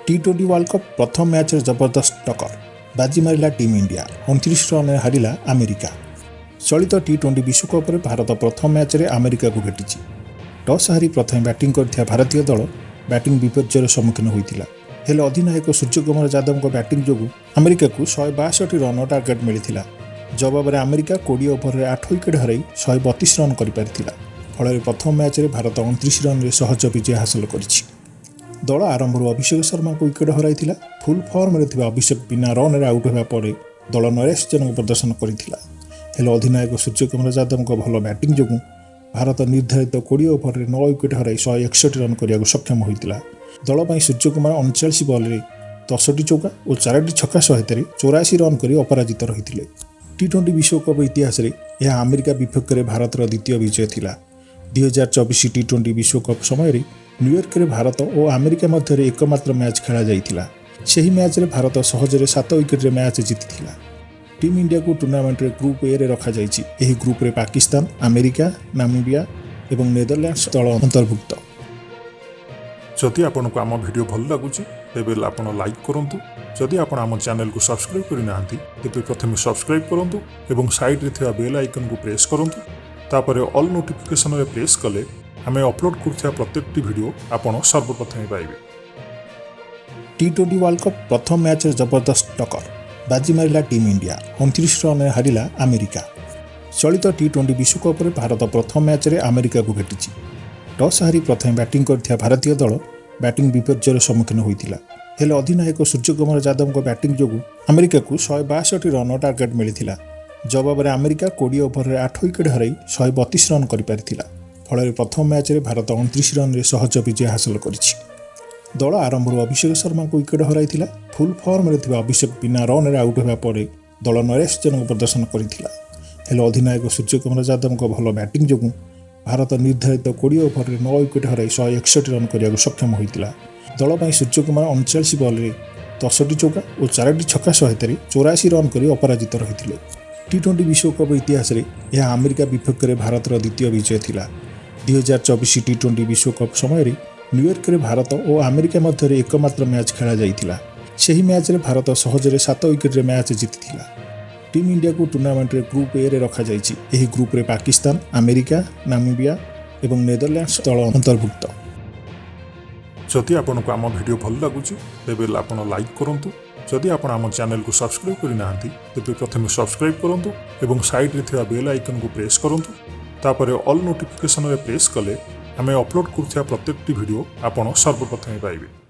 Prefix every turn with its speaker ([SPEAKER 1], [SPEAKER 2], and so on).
[SPEAKER 1] T20 world cup प्रथम match जबरदस्त टक्कर बाजी मारिला टीम इंडिया 29 रन हारिला अमेरिका। चलित T20 विश्वकप भारत प्रथम मैच रे अमेरिका को भेटी। टॉस हारी प्रथम बैटिंग करथिया भारतीय दल बैटिंग विपर्यर सम्मुखीन होइतिला। हेले अधिनायक सूर्यकुमार यादव बैटिंग जोगु अमेरिका को 162 रन टार्गेट मिलिथिला। जवाब में अमेरिका 20 ओवर 8 विकेट हराई 132 रन कर फल प्रथम मैच रे भारत 29 रन रे सहज विजय हासिल करिछि। दल आरंभ अभिषेक शर्मा को विकेट हराई फुल फर्म रे अभिषेक बिना रन रे आउट होगा पर दल नैराश्यजनक प्रदर्शन करथिला। हेले अधिनायक सूर्यकुमार यादव भल बैटिंग जोगु भारत निर्धारित 20 ओवर 9 विकेट हराई 161 रन करने सक्षम होता। दल पर सूर्यकुमार 39 बॉल रे 10टी चौका और 4टी छक्का सहायतार 84 रन कर अपराजित रही। T20 विश्वकप इतिहास रे यह अमेरिका विपक्ष में भारतर द्वितीय विजय थिला। 2024 T20 विश्वकप समय न्यूयॉर्क रे भारत और अमेरिका मध्य एकमात्र मैच खेला जाइथिला। सेही मैच रे भारत सहजरे 7 विकेट रे मैच जीतिथिला। टीम इंडिया को टूर्नामेंट रे ग्रुप ए रे रखा जाइछि। एही ग्रुप रे पाकिस्तान, अमेरिका, नामीबिया एवं नेदरलैंड्स दल अंतर्भुक्त।
[SPEAKER 2] जदि आपको आम भिडियो भल लगुच तेज आप लाइक करूँ। जदि आप आम चैनल को सब्सक्राइब करना तेज प्रथम सब्सक्राइब करूँ और साइड रे थिबा बेल आइकन को प्रेस करूँ। तापर ऑल नोटिफिकेशन रे प्रेस कले आम अपलोड करुवा प्रत्येक वीडियो आपण सर्वप्रथम पाइबे।
[SPEAKER 1] T20 वर्ल्ड कप प्रथम मैच जबरदस्त टक्कर बाजी मारिला टीम इंडिया 29 रन हारिला अमेरिका। चलित T20 विश्वकप भारत प्रथम मैच रे अमेरिका को भेटी। टॉस हारी प्रथम बैटिंग करथिया भारतीय दल बैटिंग विपर्यर सम्मुखीन होइतिला। हेले अधिनायक सूर्यकुमार यादव बैटिंग जोगु अमेरिका को 162 रन टार्गेट मिलिथिला। जवाब में अमेरिका 20 ओवर 8 विकेट हराई 132 रन कर फल प्रथम मैच रे भारत 29 रन रे सहज विजय हासिल करिछि। दल आरंभ अभिषेक शर्मा को विकेट हराई फुल फर्म रे अभिषेक बिना रन रे आउट होगा पर दल नैराश्यजनक प्रदर्शन करथिला। हेले अधिनायक सूर्यकुमार यादव भल बैटिंग जोगु भारत निर्धारित 20 ओवर 9 विकेट हराई 161 रन करने सक्षम होता। दल पर सूर्यकुमार 39 बॉल रे 10टी चौका और 4टी छक्का सहायतार 84 रन कर अपराजित रही। T20 विश्वकप इतिहास रे यह अमेरिका विपक्ष में भारतर द्वितीय विजय थिला। 2024 T20 विश्वकप समय न्यूयॉर्क रे भारत और अमेरिका मध्य एकमात्र मैच खेला जाइथिला। सेही मैच रे भारत सहजरे 7 विकेट रे मैच जीतिथिला। टीम इंडिया को टूर्नामेंट रे ग्रुप ए रे रखा जाइछि। एही ग्रुप रे पाकिस्तान, अमेरिका, नामीबिया एवं नेदरलैंड्स दल अंतर्भुक्त।
[SPEAKER 2] जदि आपको आम भिडियो भल लगुच तेज आप लाइक करूँ। जदि आप आम चैनल को सब्सक्राइब करना तेज प्रथम सब्सक्राइब करूँ और साइड रे थिबा बेल आइकन को प्रेस करूँ। तापर ऑल नोटिफिकेशन रे प्रेस कले आम अपलोड करुवा प्रत्येक वीडियो आपण सर्वप्रथम पाइबे।